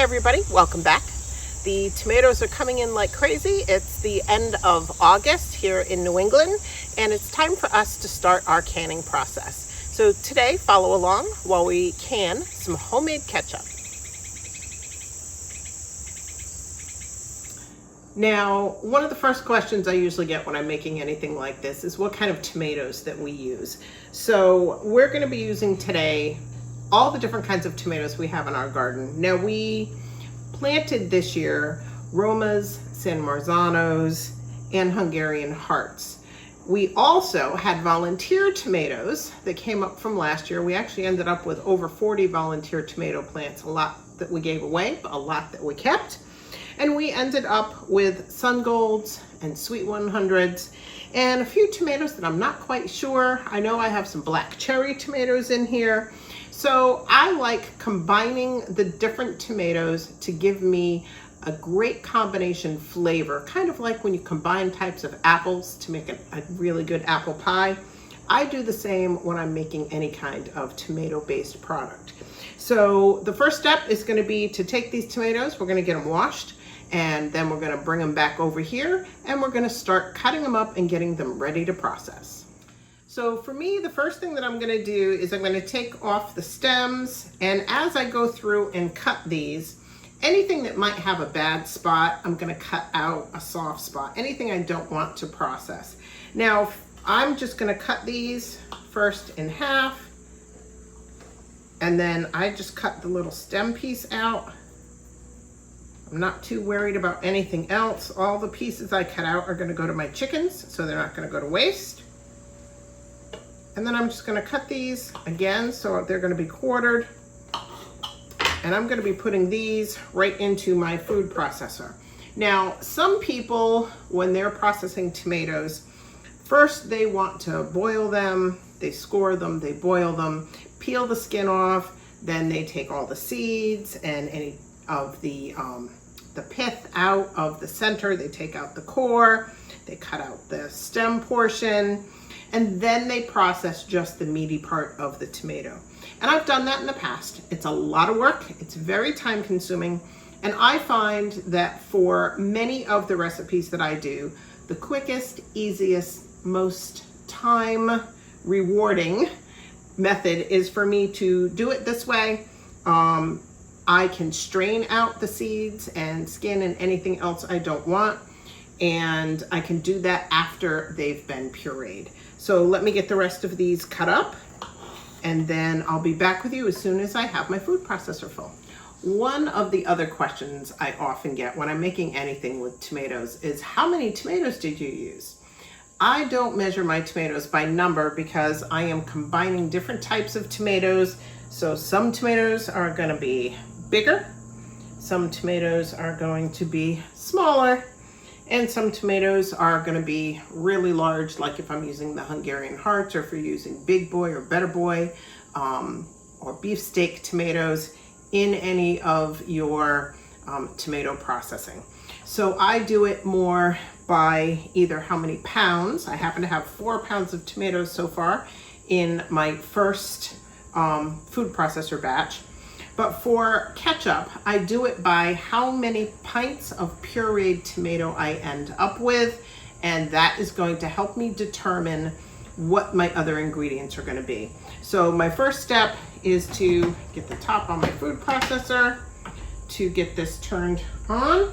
everybody, welcome back. The tomatoes are coming in like crazy. It's the end of August here in New England, and it's time for us to start our canning process. So today, follow along while we can some homemade ketchup. Now, one of the first questions I usually get when I'm making anything like this is what kind of tomatoes that we use. So we're going to be using today all the different kinds of tomatoes we have in our garden. Now, we planted this year Romas, San Marzanos, and Hungarian Hearts. We also had volunteer tomatoes that came up from last year. We actually ended up with over 40 volunteer tomato plants, a lot that we gave away, but a lot that we kept. And we ended up with Sun Golds and Sweet 100s and a few tomatoes that I'm not quite sure. I know I have some black cherry tomatoes in here. So I like combining the different tomatoes to give me a great combination flavor, kind of like when you combine types of apples to make a really good apple pie. I do the same when I'm making any kind of tomato-based product. So the first step is going to be to take these tomatoes, we're going to get them washed, and then we're going to bring them back over here, and we're going to start cutting them up and getting them ready to process. So for me, the first thing that I'm going to do is I'm going to take off the stems, and as I go through and cut these, anything that might have a bad spot, I'm going to cut out a soft spot, anything I don't want to process. Now, I'm just going to cut these first in half, and then I just cut the little stem piece out. I'm not too worried about anything else. All the pieces I cut out are going to go to my chickens, so they're not going to go to waste. And then I'm just going to cut these again, so they're going to be quartered. And I'm going to be putting these right into my food processor. Now, some people, when they're processing tomatoes, first they want to boil them, they score them, they boil them, peel the skin off, then they take all the seeds and any of the pith out of the center, they take out the core, they cut out the stem portion, and then they process just the meaty part of the tomato. And I've done that in the past. It's a lot of work, it's very time consuming, and I find that for many of the recipes that I do, the quickest, easiest, most time rewarding method is for me to do it this way. I can strain out the seeds and skin and anything else I don't want, and I can do that after they've been pureed. So let me get the rest of these cut up, and then I'll be back with you as soon as I have my food processor full. One of the other questions I often get when I'm making anything with tomatoes is, how many tomatoes did you use? I don't measure my tomatoes by number because I am combining different types of tomatoes. So some tomatoes are going to be bigger, some tomatoes are going to be smaller, and some tomatoes are going to be really large, like if I'm using the Hungarian Hearts, or if you're using Big Boy or Better Boy, or beefsteak tomatoes in any of your tomato processing. So I do it more by either how many pounds. I happen to have 4 pounds of tomatoes so far in my first food processor batch. But for ketchup, I do it by how many pints of pureed tomato I end up with, and that is going to help me determine what my other ingredients are going to be. So my first step is to get the top on my food processor, to get this turned on.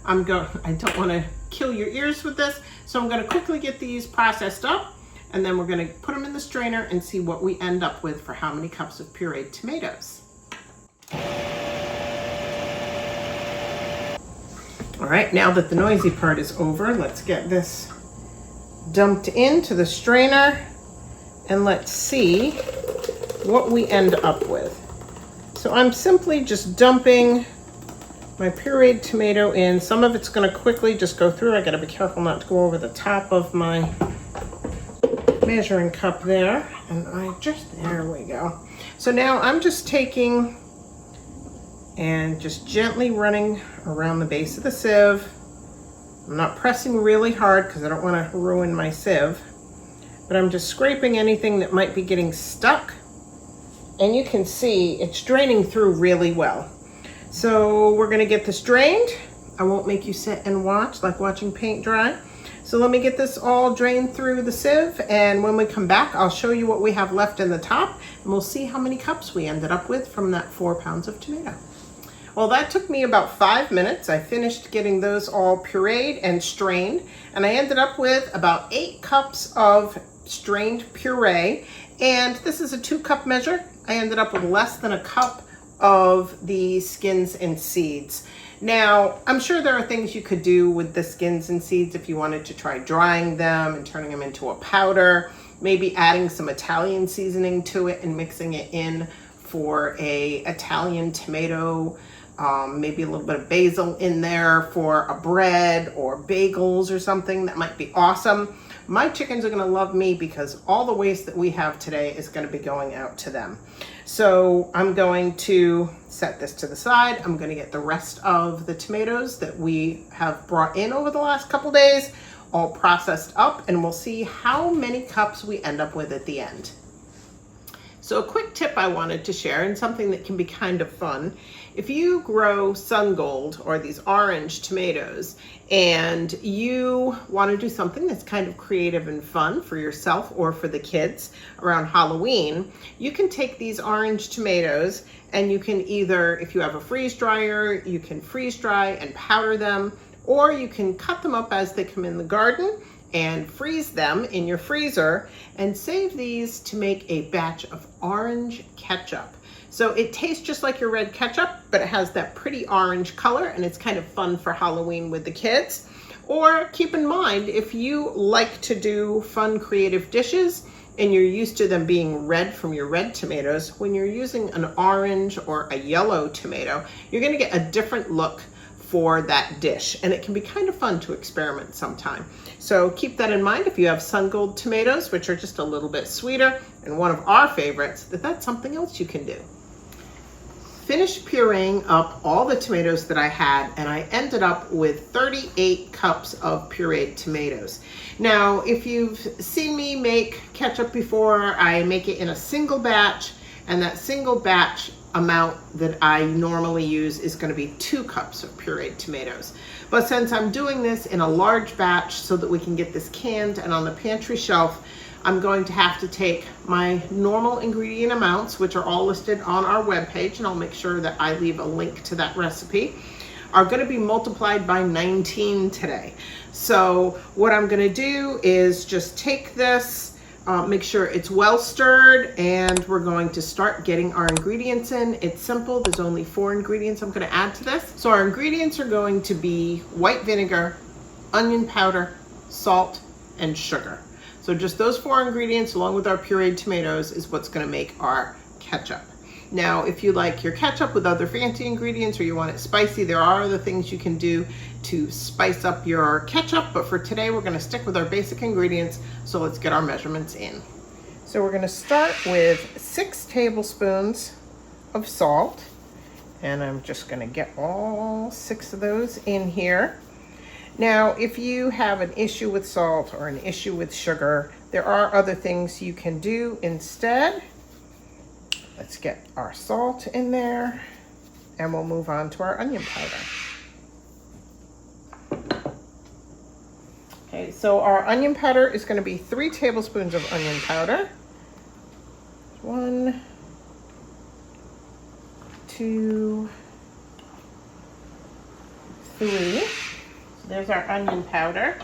I don't want to kill your ears with this, so I'm going to quickly get these processed up, and then we're going to put them in the strainer and see what we end up with for how many cups of pureed tomatoes. All right, now that the noisy part is over, let's get this dumped into the strainer and let's see what we end up with. So I'm simply just dumping my pureed tomato in. Some of it's going to quickly just go through. I got to be careful not to go over the top of my measuring cup there. And there we go. So now I'm just taking and just gently running around the base of the sieve. I'm not pressing really hard because I don't want to ruin my sieve, but I'm just scraping anything that might be getting stuck. And you can see it's draining through really well. So we're gonna get this drained. I won't make you sit and watch like watching paint dry. So let me get this all drained through the sieve, and when we come back, I'll show you what we have left in the top, and we'll see how many cups we ended up with from that 4 pounds of tomato. Well, that took me about 5 minutes. I finished getting those all pureed and strained, and I ended up with about 8 cups of strained puree, and this is a 2-cup measure. I ended up with less than a cup of the skins and seeds. Now, I'm sure there are things you could do with the skins and seeds if you wanted to try drying them and turning them into a powder, maybe adding some Italian seasoning to it and mixing it in for a Italian tomato, maybe a little bit of basil in there for a bread or bagels or something. That might be awesome. My chickens are gonna love me because all the waste that we have today is gonna be going out to them. So I'm going to set this to the side. I'm gonna get the rest of the tomatoes that we have brought in over the last couple days all processed up, and we'll see how many cups we end up with at the end. So a quick tip I wanted to share, and something that can be kind of fun. If you grow sun gold or these orange tomatoes and you want to do something that's kind of creative and fun for yourself or for the kids around Halloween, you can take these orange tomatoes and you can either, if you have a freeze dryer, you can freeze dry and powder them, or you can cut them up as they come in the garden and freeze them in your freezer and save these to make a batch of orange ketchup. So it tastes just like your red ketchup, but it has that pretty orange color, and it's kind of fun for Halloween with the kids. Or keep in mind, if you like to do fun creative dishes and you're used to them being red from your red tomatoes, when you're using an orange or a yellow tomato, you're gonna get a different look for that dish, and it can be kind of fun to experiment sometime. So keep that in mind if you have sun gold tomatoes, which are just a little bit sweeter and one of our favorites, that's something else you can do. Finished pureeing up all the tomatoes that I had, and I ended up with 38 cups of pureed tomatoes. Now, if you've seen me make ketchup before, I make it in a single batch, and that single batch amount that I normally use is going to be 2 cups of pureed tomatoes. But since I'm doing this in a large batch so that we can get this canned and on the pantry shelf, I'm going to have to take my normal ingredient amounts, which are all listed on our webpage, and I'll make sure that I leave a link to that recipe, are going to be multiplied by 19 today. So what I'm going to do is just take this, make sure it's well stirred, and we're going to start getting our ingredients in. It's simple. There's only 4 ingredients I'm going to add to this. So our ingredients are going to be white vinegar, onion powder, salt, and sugar. So just those 4 ingredients along with our pureed tomatoes is what's going to make our ketchup. Now, if you like your ketchup with other fancy ingredients or you want it spicy, there are other things you can do to spice up your ketchup, but for today we're going to stick with our basic ingredients. So let's get our measurements in. So we're going to start with 6 tablespoons of salt, and I'm just going to get all 6 of those in here. Now, if you have an issue with salt or an issue with sugar, there are other things you can do instead. Let's get our salt in there, and we'll move on to our onion powder. Okay, so our onion powder is going to be 3 tablespoons of onion powder. 1, 2, 3. There's our onion powder.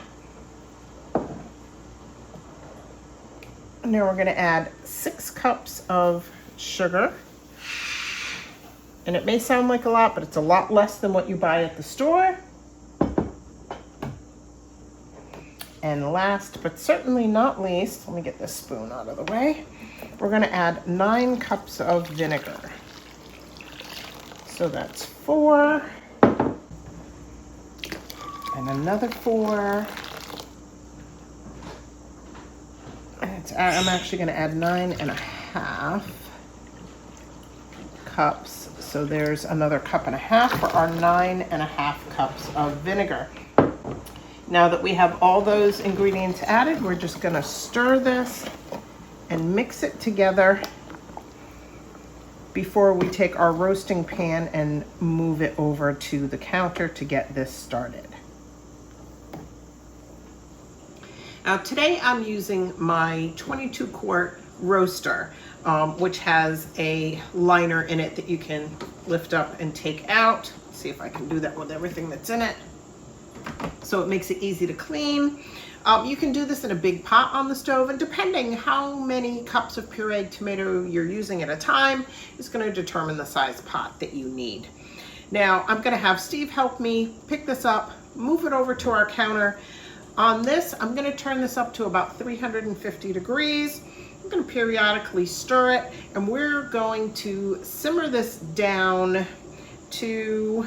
And now we're going to add 6 cups of sugar. And it may sound like a lot, but it's a lot less than what you buy at the store. And last, but certainly not least, let me get this spoon out of the way. We're going to add 9 cups of vinegar. So that's 4. And another 4. And I'm actually going to add 9.5 cups. So there's another 1.5 cups for our 9.5 cups of vinegar. Now that we have all those ingredients added, we're just going to stir this and mix it together before we take our roasting pan and move it over to the counter to get this started. Now today I'm using my 22 quart roaster, which has a liner in it that you can lift up and take out. Let's see if I can do that with everything that's in it. So it makes it easy to clean. You can do this in a big pot on the stove, and depending how many cups of pureed tomato you're using at a time is going to determine the size pot that you need. Now I'm going to have Steve help me pick this up, move it over to our counter. On this, I'm going to turn this up to about 350 degrees. I'm going to periodically stir it, and we're going to simmer this down to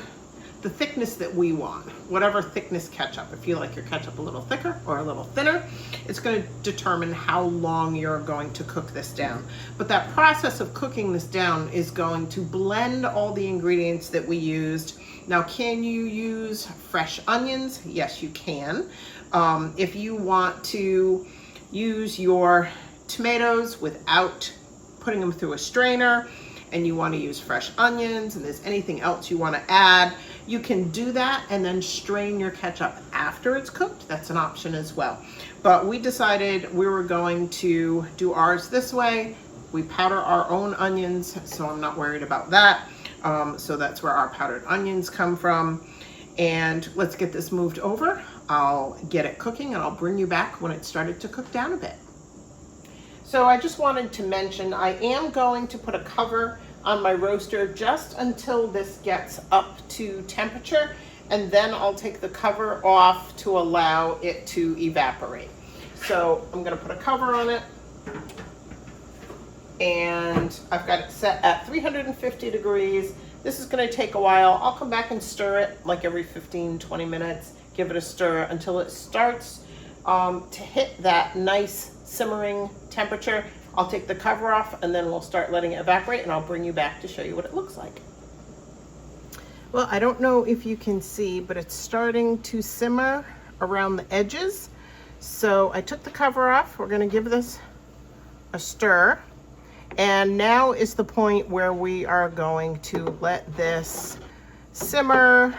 the thickness that we want, whatever thickness ketchup. If you like your ketchup a little thicker or a little thinner, it's going to determine how long you're going to cook this down. But that process of cooking this down is going to blend all the ingredients that we used. Now, can you use fresh onions? Yes, you can. If you want to use your tomatoes without putting them through a strainer, and you want to use fresh onions, and there's anything else you want to add, you can do that and then strain your ketchup after it's cooked. That's an option as well. But we decided we were going to do ours this way. We powder our own onions, so I'm not worried about that. So that's where our powdered onions come from. And let's get this moved over. I'll get it cooking and I'll bring you back when it started to cook down a bit. So I just wanted to mention, I am going to put a cover on my roaster just until this gets up to temperature, and then I'll take the cover off to allow it to evaporate. So I'm going to put a cover on it, and I've got it set at 350 degrees. This is going to take a while. I'll come back and stir it like every 15-20 minutes, give it a stir until it starts to hit that nice simmering temperature. I'll take the cover off and then we'll start letting it evaporate, and I'll bring you back to show you what it looks like. Well, I don't know if you can see, but it's starting to simmer around the edges. So I took the cover off. We're going to give this a stir. And now is the point where we are going to let this simmer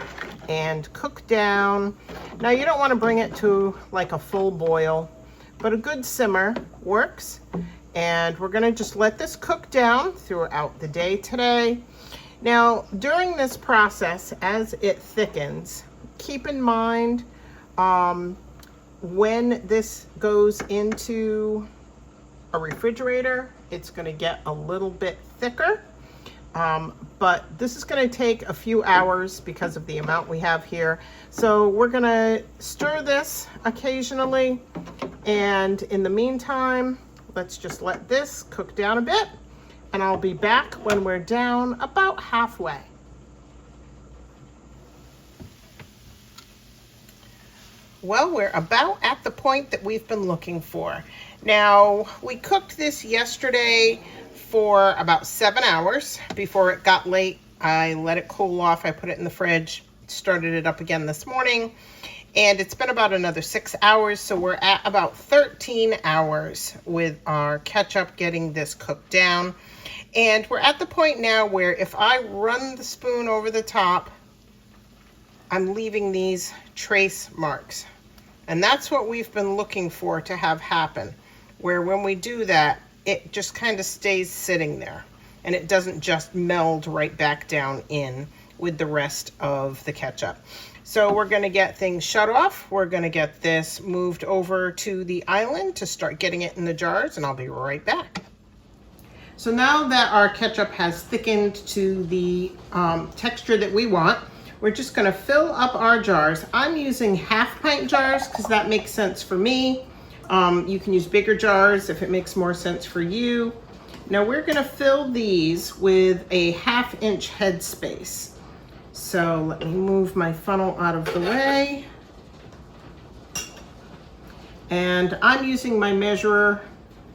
and cook down. Now you don't want to bring it to like a full boil, but a good simmer works. And we're gonna just let this cook down throughout the day today. Now, during this process, as it thickens, keep in mind when this goes into a refrigerator, it's gonna get a little bit thicker. But this is gonna take a few hours because of the amount we have here. So we're gonna stir this occasionally, and in the meantime, let's just let this cook down a bit, and I'll be back when we're down about halfway. Well, we're about at the point that we've been looking for. Now, we cooked this yesterday for about 7 hours before it got late. I let it cool off. I put it in the fridge, started it up again this morning, and it's been about another 6 hours, so we're at about 13 hours with our ketchup getting this cooked down. And we're at the point now where if I run the spoon over the top, I'm leaving these trace marks. And that's what we've been looking for to have happen, where when we do that, it just kind of stays sitting there and it doesn't just meld right back down in with the rest of the ketchup. So we're gonna get things shut off. We're gonna get this moved over to the island to start getting it in the jars, and I'll be right back. So now that our ketchup has thickened to the texture that we want, we're just gonna fill up our jars. I'm using 1/2 pint jars because that makes sense for me. You can use bigger jars if it makes more sense for you. Now we're gonna fill these with a 1/2 inch headspace. So let me move my funnel out of the way. And I'm using my measurer.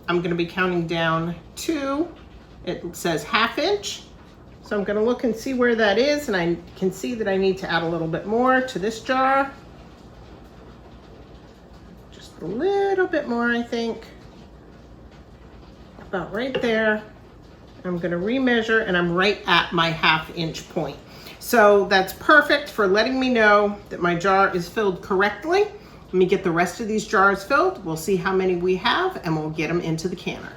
I'm gonna be counting down 2. It says 1/2 inch. So I'm gonna look and see where that is, and I can see that I need to add a little bit more to this jar. Just a little bit more, I think. About right there. I'm gonna remeasure, and I'm right at my 1/2 inch point. So that's perfect for letting me know that my jar is filled correctly. Let me get the rest of these jars filled. We'll see how many we have, and we'll get them into the canner.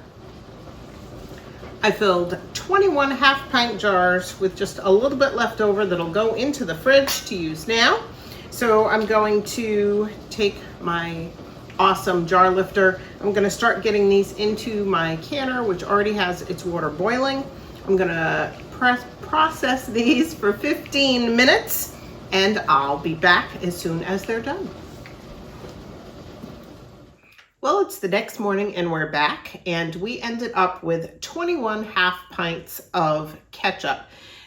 I filled 21 1/2-pint jars with just a little bit left over that'll go into the fridge to use now. So I'm going to take my awesome jar lifter. I'm gonna start getting these into my canner, which already has its water boiling. I'm gonna process these for 15 minutes, and I'll be back as soon as they're done. Well, it's the next morning and we're back, and we ended up with 21 1/2 pints of ketchup.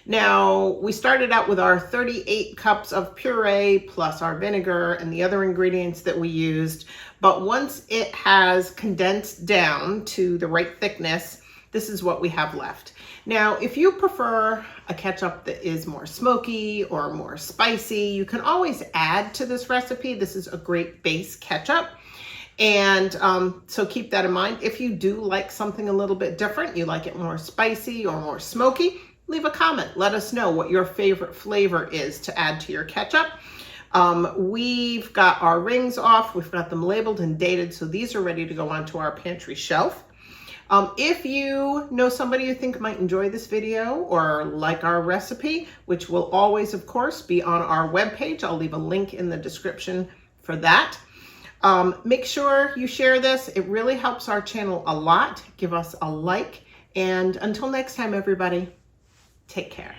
Now, we started out with our 38 cups of puree plus our vinegar and the other ingredients that we used. But once it has condensed down to the right thickness, this is what we have left. Now, if you prefer a ketchup that is more smoky or more spicy, you can always add to this recipe. This is a great base ketchup. And so keep that in mind. If you do like something a little bit different, you like it more spicy or more smoky, leave a comment. Let us know what your favorite flavor is to add to your ketchup. We've got our rings off. We've got them labeled and dated, so these are ready to go onto our pantry shelf. If you know somebody you think might enjoy this video or like our recipe, which will always, of course, be on our webpage, I'll leave a link in the description for that. Make sure you share this. It really helps our channel a lot. Give us a like. And until next time, everybody, take care.